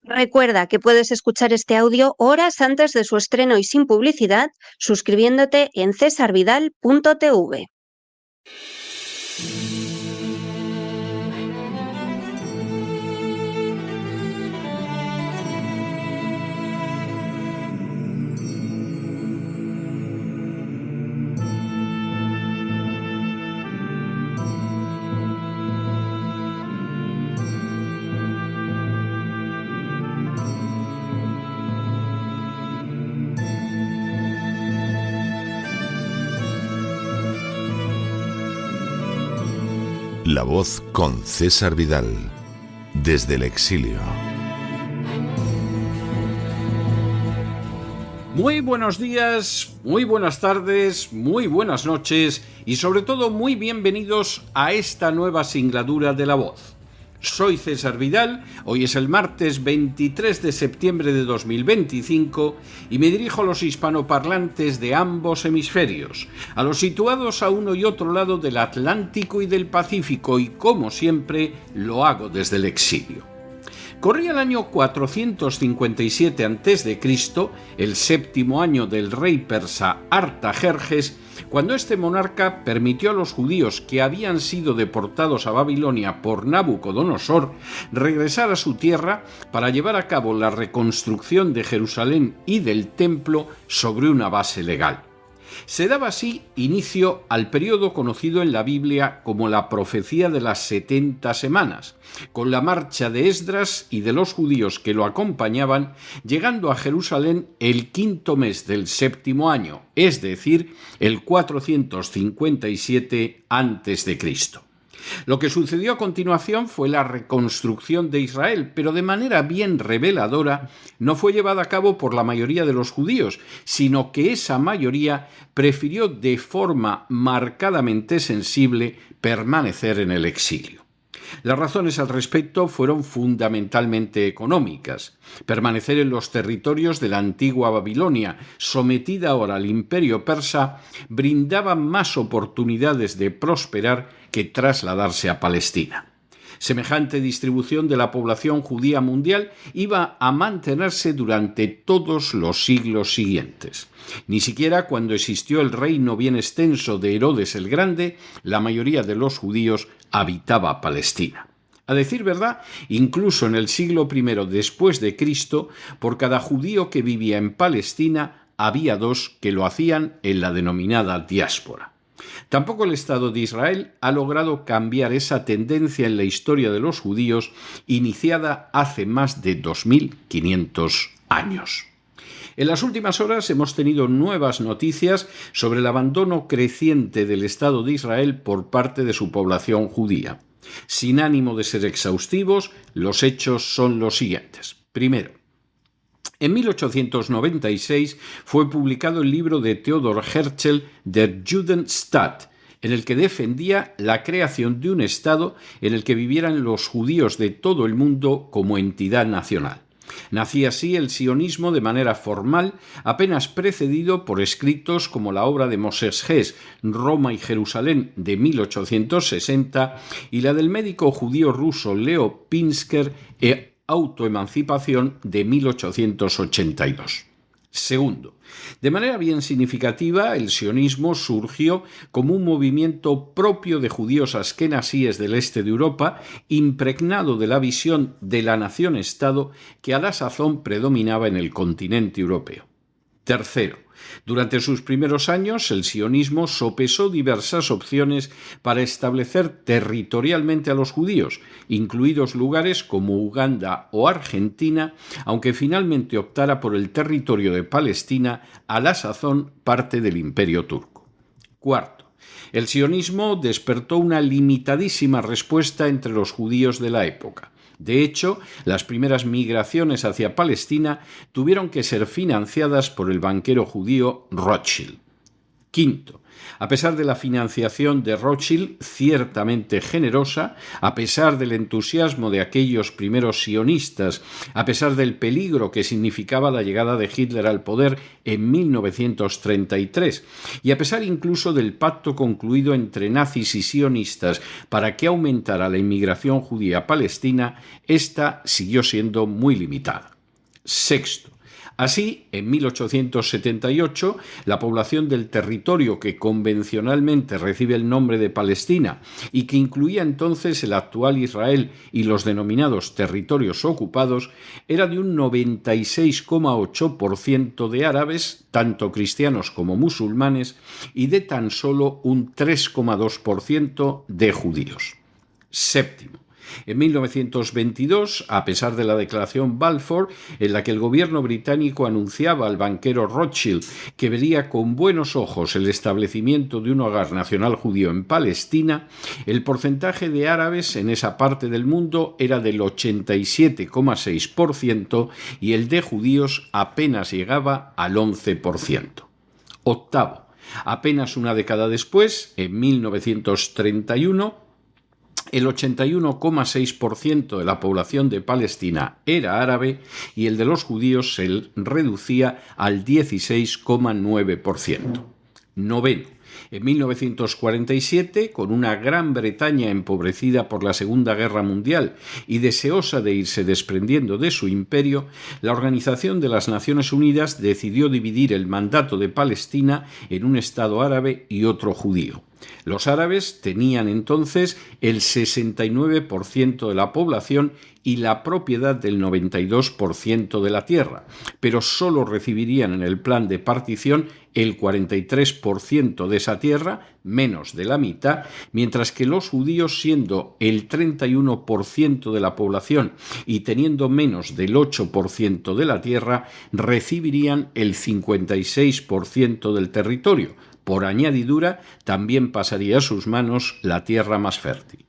Recuerda que puedes escuchar este audio horas antes de su estreno y sin publicidad suscribiéndote en cesarvidal.tv. La Voz con César Vidal, desde el exilio. Muy buenos días, muy buenas tardes, muy buenas noches y sobre todo muy bienvenidos a esta nueva singladura de La Voz. Soy César Vidal, hoy es el martes 23 de septiembre de 2025 y me dirijo a los hispanoparlantes de ambos hemisferios, a los situados a uno y otro lado del Atlántico y del Pacífico y, como siempre, lo hago desde el exilio. Corría el año 457 a.C., el séptimo año del rey persa Artajerjes, cuando este monarca permitió a los judíos que habían sido deportados a Babilonia por Nabucodonosor regresar a su tierra para llevar a cabo la reconstrucción de Jerusalén y del templo sobre una base legal. Se daba así inicio al periodo conocido en la Biblia como la profecía de las 70 semanas, con la marcha de Esdras y de los judíos que lo acompañaban, llegando a Jerusalén el quinto mes del séptimo año, es decir, el 457 a.C. Lo que sucedió a continuación fue la reconstrucción de Israel, pero de manera bien reveladora no fue llevada a cabo por la mayoría de los judíos, sino que esa mayoría prefirió de forma marcadamente sensible permanecer en el exilio. Las razones al respecto fueron fundamentalmente económicas. Permanecer en los territorios de la antigua Babilonia, sometida ahora al imperio persa, brindaba más oportunidades de prosperar que trasladarse a Palestina. Semejante distribución de la población judía mundial iba a mantenerse durante todos los siglos siguientes. Ni siquiera cuando existió el reino bien extenso de Herodes el Grande, la mayoría de los judíos habitaba Palestina. A decir verdad, incluso en el siglo I después de Cristo, por cada judío que vivía en Palestina, había dos que lo hacían en la denominada diáspora. Tampoco el Estado de Israel ha logrado cambiar esa tendencia en la historia de los judíos iniciada hace más de 2500 años. En las últimas horas hemos tenido nuevas noticias sobre el abandono creciente del Estado de Israel por parte de su población judía. Sin ánimo de ser exhaustivos, los hechos son los siguientes. Primero, en 1896 fue publicado el libro de Theodor Herzl, Der Judenstaat, en el que defendía la creación de un Estado en el que vivieran los judíos de todo el mundo como entidad nacional. Nacía así el sionismo de manera formal, apenas precedido por escritos como la obra de Moses Hess, Roma y Jerusalén, de 1860, y la del médico judío ruso Leo Pinsker, Autoemancipación, de 1882. Segundo, de manera bien significativa, el sionismo surgió como un movimiento propio de judíos askenasíes del este de Europa, impregnado de la visión de la nación-estado que a la sazón predominaba en el continente europeo. Tercero, durante sus primeros años, el sionismo sopesó diversas opciones para establecer territorialmente a los judíos, incluidos lugares como Uganda o Argentina, aunque finalmente optara por el territorio de Palestina, a la sazón parte del Imperio turco. Cuarto, el sionismo despertó una limitadísima respuesta entre los judíos de la época. De hecho, las primeras migraciones hacia Palestina tuvieron que ser financiadas por el banquero judío Rothschild. Quinto, a pesar de la financiación de Rothschild, ciertamente generosa, a pesar del entusiasmo de aquellos primeros sionistas, a pesar del peligro que significaba la llegada de Hitler al poder en 1933, y a pesar incluso del pacto concluido entre nazis y sionistas para que aumentara la inmigración judía a Palestina, esta siguió siendo muy limitada. Sexto, así, en 1878, la población del territorio que convencionalmente recibe el nombre de Palestina y que incluía entonces el actual Israel y los denominados territorios ocupados era de un 96,8% de árabes, tanto cristianos como musulmanes, y de tan solo un 3,2% de judíos. Séptimo, en 1922, a pesar de la declaración Balfour, en la que el gobierno británico anunciaba al banquero Rothschild que vería con buenos ojos el establecimiento de un hogar nacional judío en Palestina, el porcentaje de árabes en esa parte del mundo era del 87,6% y el de judíos apenas llegaba al 11%. Octavo, apenas una década después, en 1931, el 81,6% de la población de Palestina era árabe y el de los judíos se reducía al 16,9%. Noveno, en 1947, con una Gran Bretaña empobrecida por la Segunda Guerra Mundial y deseosa de irse desprendiendo de su imperio, la Organización de las Naciones Unidas decidió dividir el mandato de Palestina en un Estado árabe y otro judío. Los árabes tenían entonces el 69% de la población y la propiedad del 92% de la tierra, pero solo recibirían en el plan de partición el 43% de esa tierra, menos de la mitad, mientras que los judíos, siendo el 31% de la población y teniendo menos del 8% de la tierra, recibirían el 56% del territorio. Por añadidura, también pasaría a sus manos la tierra más fértil.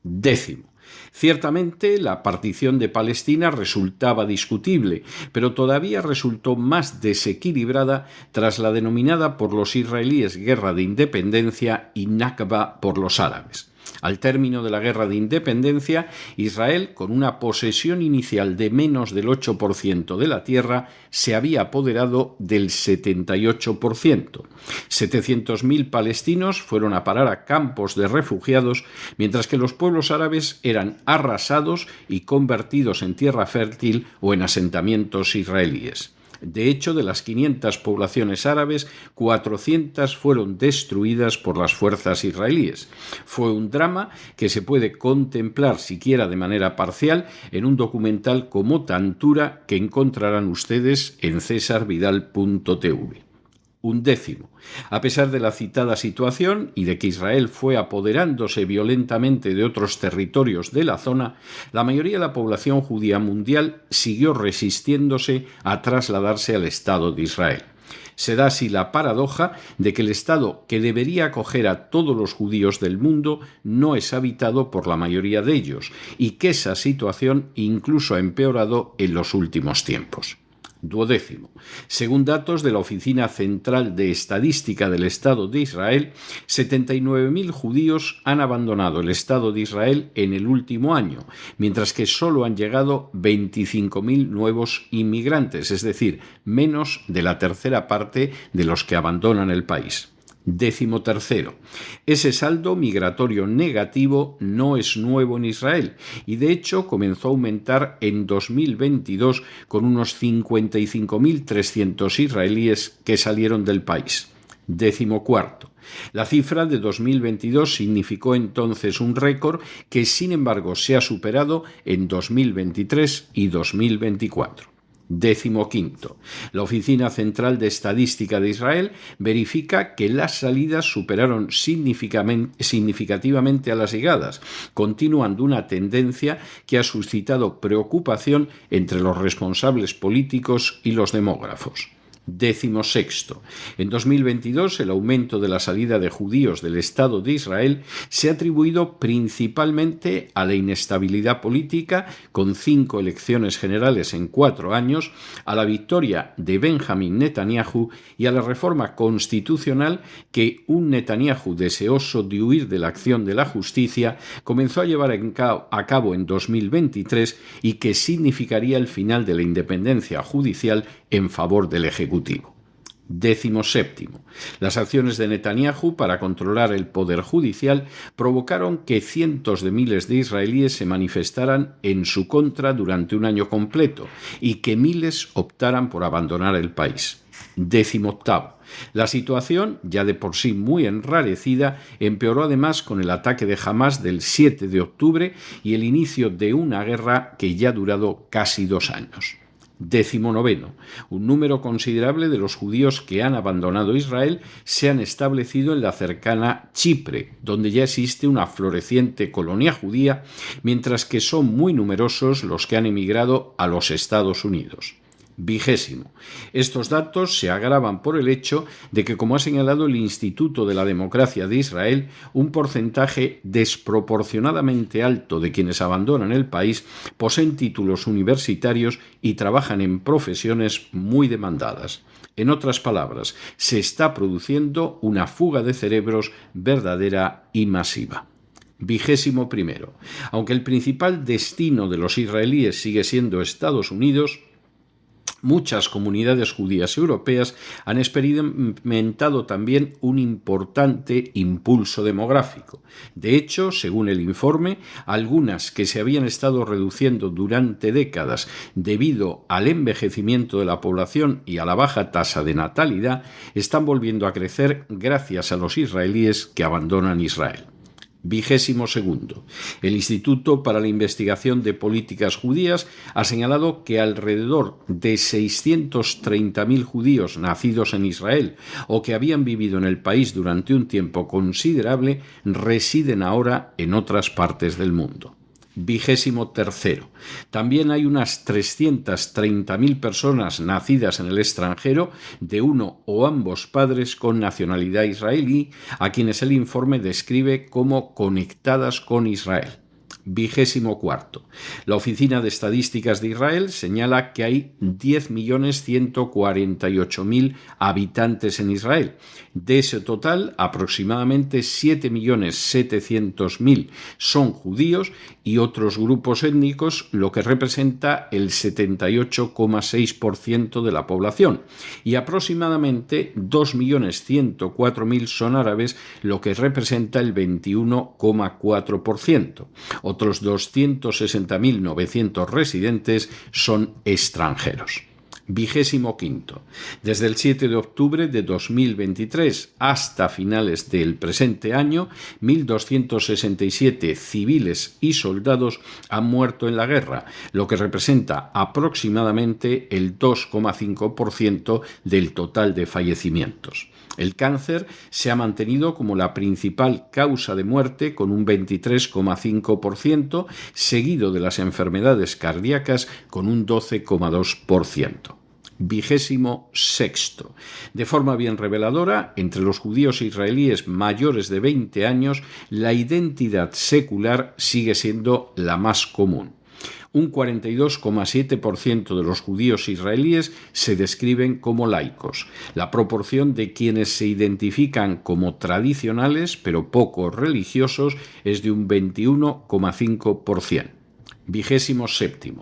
Décimo, ciertamente la partición de Palestina resultaba discutible, pero todavía resultó más desequilibrada tras la denominada por los israelíes Guerra de Independencia y Nakba por los árabes. Al término de la Guerra de Independencia, Israel, con una posesión inicial de menos del 8% de la tierra, se había apoderado del 78%. 700.000 palestinos fueron a parar a campos de refugiados, mientras que los pueblos árabes eran arrasados y convertidos en tierra fértil o en asentamientos israelíes. De hecho, de las 500 poblaciones árabes, 400 fueron destruidas por las fuerzas israelíes. Fue un drama que se puede contemplar siquiera de manera parcial en un documental como Tantura que encontrarán ustedes en cesarvidal.tv. Undécimo. A pesar de la citada situación y de que Israel fue apoderándose violentamente de otros territorios de la zona, la mayoría de la población judía mundial siguió resistiéndose a trasladarse al Estado de Israel. Se da así la paradoja de que el Estado que debería acoger a todos los judíos del mundo no es habitado por la mayoría de ellos y que esa situación incluso ha empeorado en los últimos tiempos. Duodécimo. Según datos de la Oficina Central de Estadística del Estado de Israel, 79.000 judíos han abandonado el Estado de Israel en el último año, mientras que solo han llegado 25.000 nuevos inmigrantes, es decir, menos de la tercera parte de los que abandonan el país. 13. Ese saldo migratorio negativo no es nuevo en Israel y de hecho comenzó a aumentar en 2022 con unos 55.300 israelíes que salieron del país. 14. La cifra de 2022 significó entonces un récord que sin embargo se ha superado en 2023 y 2024. 15. La Oficina Central de Estadística de Israel verifica que las salidas superaron significativamente a las llegadas, continuando una tendencia que ha suscitado preocupación entre los responsables políticos y los demógrafos. 16. En 2022, el aumento de la salida de judíos del Estado de Israel se ha atribuido principalmente a la inestabilidad política, con 5 elecciones generales en 4 años, a la victoria de Benjamin Netanyahu y a la reforma constitucional que un Netanyahu deseoso de huir de la acción de la justicia comenzó a llevar a cabo en 2023 y que significaría el final de la independencia judicial en favor del Ejecutivo. 17. Las acciones de Netanyahu para controlar el poder judicial provocaron que cientos de miles de israelíes se manifestaran en su contra durante un año completo y que miles optaran por abandonar el país. 18. La situación, ya de por sí muy enrarecida, empeoró además con el ataque de Hamás del 7 de octubre y el inicio de una guerra que ya ha durado casi 2 años. 19. Un número considerable de los judíos que han abandonado Israel se han establecido en la cercana Chipre, donde ya existe una floreciente colonia judía, mientras que son muy numerosos los que han emigrado a los Estados Unidos. 20. Estos datos se agravan por el hecho de que, como ha señalado el Instituto de la Democracia de Israel, un porcentaje desproporcionadamente alto de quienes abandonan el país poseen títulos universitarios y trabajan en profesiones muy demandadas. En otras palabras, se está produciendo una fuga de cerebros verdadera y masiva. 21. Aunque el principal destino de los israelíes sigue siendo Estados Unidos, muchas comunidades judías europeas han experimentado también un importante impulso demográfico. De hecho, según el informe, algunas que se habían estado reduciendo durante décadas debido al envejecimiento de la población y a la baja tasa de natalidad están volviendo a crecer gracias a los israelíes que abandonan Israel. 22. El Instituto para la Investigación de Políticas Judías ha señalado que alrededor de 630.000 judíos nacidos en Israel o que habían vivido en el país durante un tiempo considerable residen ahora en otras partes del mundo. 23. También hay unas 330.000 personas nacidas en el extranjero de uno o ambos padres con nacionalidad israelí, a quienes el informe describe como conectadas con Israel. 24. La Oficina de Estadísticas de Israel señala que hay 10.148.000 habitantes en Israel. De ese total, aproximadamente 7.700.000 son judíos y otros grupos étnicos, lo que representa el 78,6% de la población, y aproximadamente 2.104.000 son árabes, lo que representa el 21,4%. Otros 260.900 residentes son extranjeros. 25. Desde el 7 de octubre de 2023 hasta finales del presente año, 1.267 civiles y soldados han muerto en la guerra, lo que representa aproximadamente el 2,5% del total de fallecimientos. El cáncer se ha mantenido como la principal causa de muerte con un 23,5%, seguido de las enfermedades cardíacas con un 12,2%. 26. De forma bien reveladora, entre los judíos israelíes mayores de 20 años, la identidad secular sigue siendo la más común. Un 42,7% de los judíos israelíes se describen como laicos. La proporción de quienes se identifican como tradicionales pero poco religiosos es de un 21,5%. 27.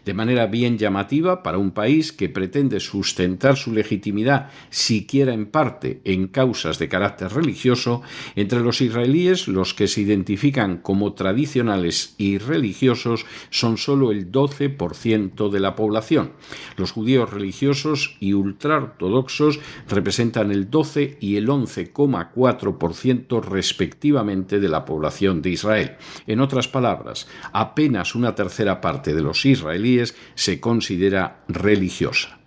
De manera bien llamativa para un país que pretende sustentar su legitimidad, siquiera en parte, en causas de carácter religioso, entre los israelíes los que se identifican como tradicionales y religiosos son solo el 12% de la población. Los judíos religiosos y ultraortodoxos representan el 12 y el 11,4% respectivamente de la población de Israel. En otras palabras, apenas una tercera parte de los israelíes se considera religiosa.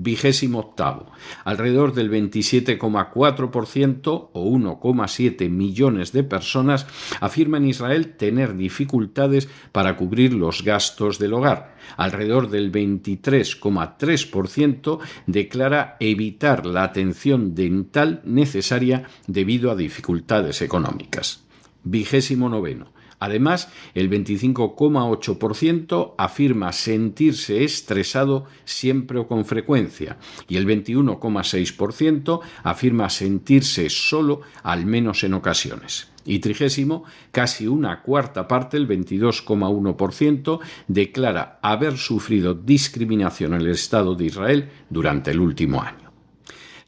28º. Alrededor del 27,4% o 1,7 millones de personas afirma en Israel tener dificultades para cubrir los gastos del hogar. Alrededor del 23,3% declara evitar la atención dental necesaria debido a dificultades económicas. 29. Además, el 25,8% afirma sentirse estresado siempre o con frecuencia y el 21,6% afirma sentirse solo al menos en ocasiones. Y 30, casi una cuarta parte, el 22,1%, declara haber sufrido discriminación en el Estado de Israel durante el último año.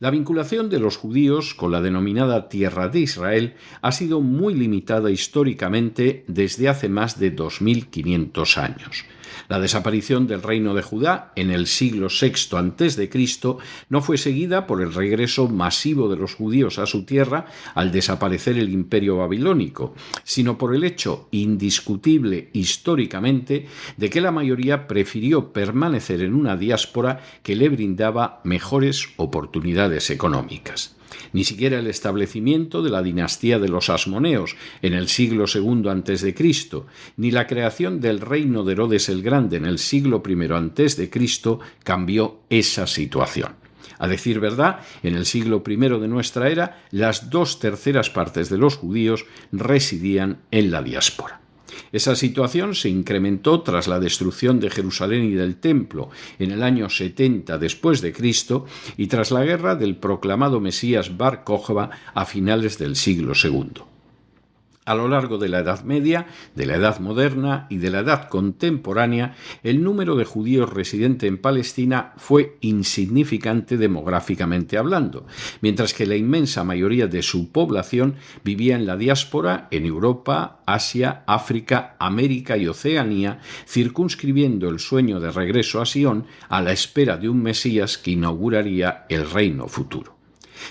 La vinculación de los judíos con la denominada Tierra de Israel ha sido muy limitada históricamente desde hace más de 2500 años. La desaparición del reino de Judá en el siglo VI a.C. no fue seguida por el regreso masivo de los judíos a su tierra al desaparecer el imperio babilónico, sino por el hecho indiscutible históricamente de que la mayoría prefirió permanecer en una diáspora que le brindaba mejores oportunidades económicas. Ni siquiera el establecimiento de la dinastía de los Asmoneos en el siglo II a.C., ni la creación del reino de Herodes el Grande en el siglo I a.C. cambió esa situación. A decir verdad, en el siglo I de nuestra era, las 2/3 partes de los judíos residían en la diáspora. Esa situación se incrementó tras la destrucción de Jerusalén y del Templo en el año 70 después de Cristo y tras la guerra del proclamado Mesías Bar Kokhba a finales del siglo II. A lo largo de la Edad Media, de la Edad Moderna y de la Edad Contemporánea, el número de judíos residentes en Palestina fue insignificante demográficamente hablando, mientras que la inmensa mayoría de su población vivía en la diáspora en Europa, Asia, África, América y Oceanía, circunscribiendo el sueño de regreso a Sion a la espera de un Mesías que inauguraría el reino futuro.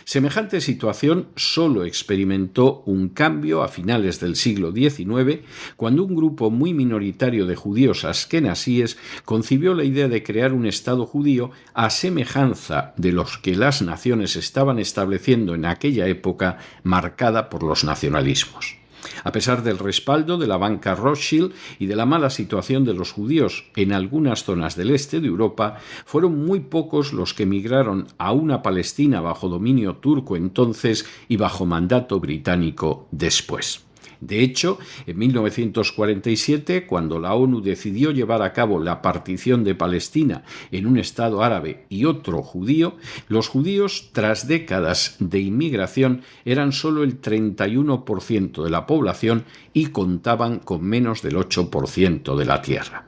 Semejante situación solo experimentó un cambio a finales del siglo XIX, cuando un grupo muy minoritario de judíos askenazíes concibió la idea de crear un Estado judío a semejanza de los que las naciones estaban estableciendo en aquella época marcada por los nacionalismos. A pesar del respaldo de la banca Rothschild y de la mala situación de los judíos en algunas zonas del este de Europa, fueron muy pocos los que emigraron a una Palestina bajo dominio turco entonces y bajo mandato británico después. De hecho, en 1947, cuando la ONU decidió llevar a cabo la partición de Palestina en un Estado árabe y otro judío, los judíos, tras décadas de inmigración, eran solo el 31% de la población y contaban con menos del 8% de la tierra.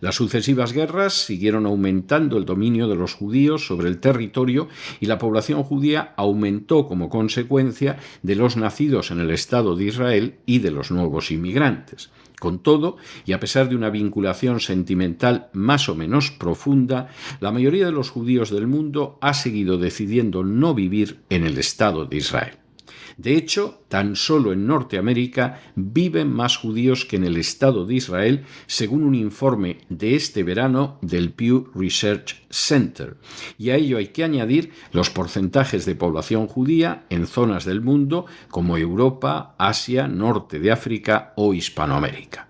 Las sucesivas guerras siguieron aumentando el dominio de los judíos sobre el territorio y la población judía aumentó como consecuencia de los nacidos en el Estado de Israel y de los nuevos inmigrantes. Con todo, y a pesar de una vinculación sentimental más o menos profunda, la mayoría de los judíos del mundo ha seguido decidiendo no vivir en el Estado de Israel. De hecho, tan solo en Norteamérica viven más judíos que en el Estado de Israel, según un informe de este verano del Pew Research Center. Y a ello hay que añadir los porcentajes de población judía en zonas del mundo como Europa, Asia, Norte de África o Hispanoamérica.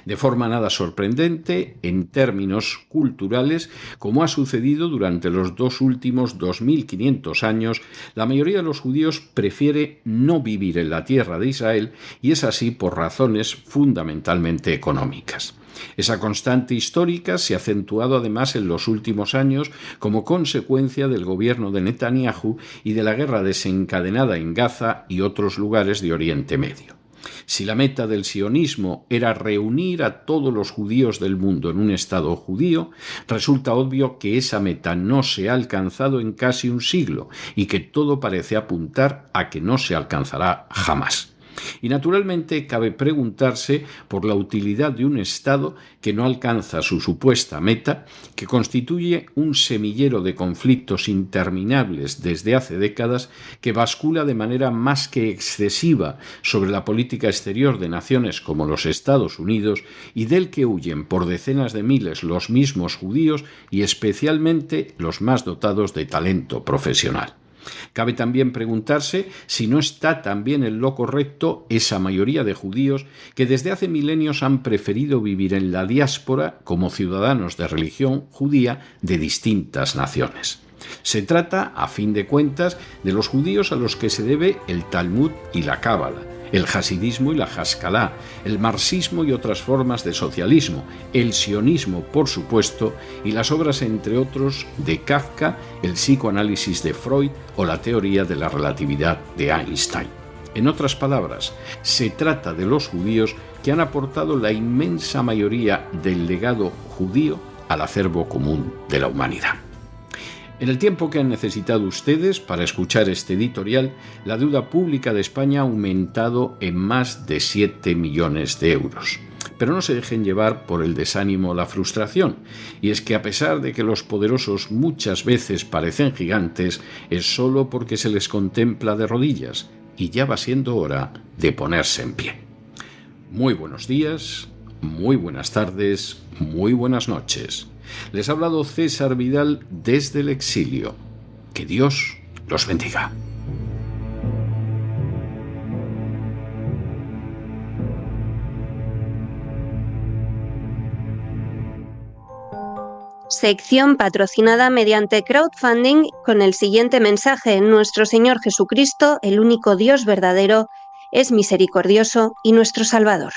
De forma nada sorprendente, en términos culturales, como ha sucedido durante los dos últimos 2500 años, la mayoría de los judíos prefiere no vivir en la tierra de Israel y es así por razones fundamentalmente económicas. Esa constante histórica se ha acentuado además en los últimos años como consecuencia del gobierno de Netanyahu y de la guerra desencadenada en Gaza y otros lugares de Oriente Medio. Si la meta del sionismo era reunir a todos los judíos del mundo en un Estado judío, resulta obvio que esa meta no se ha alcanzado en casi un siglo y que todo parece apuntar a que no se alcanzará jamás. Y naturalmente cabe preguntarse por la utilidad de un Estado que no alcanza su supuesta meta, que constituye un semillero de conflictos interminables desde hace décadas, que bascula de manera más que excesiva sobre la política exterior de naciones como los Estados Unidos y del que huyen por decenas de miles los mismos judíos y especialmente los más dotados de talento profesional. Cabe también preguntarse si no está también en lo correcto esa mayoría de judíos que desde hace milenios han preferido vivir en la diáspora como ciudadanos de religión judía de distintas naciones. Se trata, a fin de cuentas, de los judíos a los que se debe el Talmud y la Cábala, el hasidismo y la Haskalah, el marxismo y otras formas de socialismo, el sionismo, por supuesto, y las obras, entre otros, de Kafka, el psicoanálisis de Freud o la teoría de la relatividad de Einstein. En otras palabras, se trata de los judíos que han aportado la inmensa mayoría del legado judío al acervo común de la humanidad. En el tiempo que han necesitado ustedes para escuchar este editorial, la deuda pública de España ha aumentado en más de 7 millones de euros. Pero no se dejen llevar por el desánimo o la frustración. Y es que a pesar de que los poderosos muchas veces parecen gigantes, es solo porque se les contempla de rodillas y ya va siendo hora de ponerse en pie. Muy buenos días, muy buenas tardes, muy buenas noches. Les ha hablado César Vidal desde el exilio. Que Dios los bendiga. Sección patrocinada mediante crowdfunding con el siguiente mensaje: Nuestro Señor Jesucristo, el único Dios verdadero, es misericordioso y nuestro Salvador.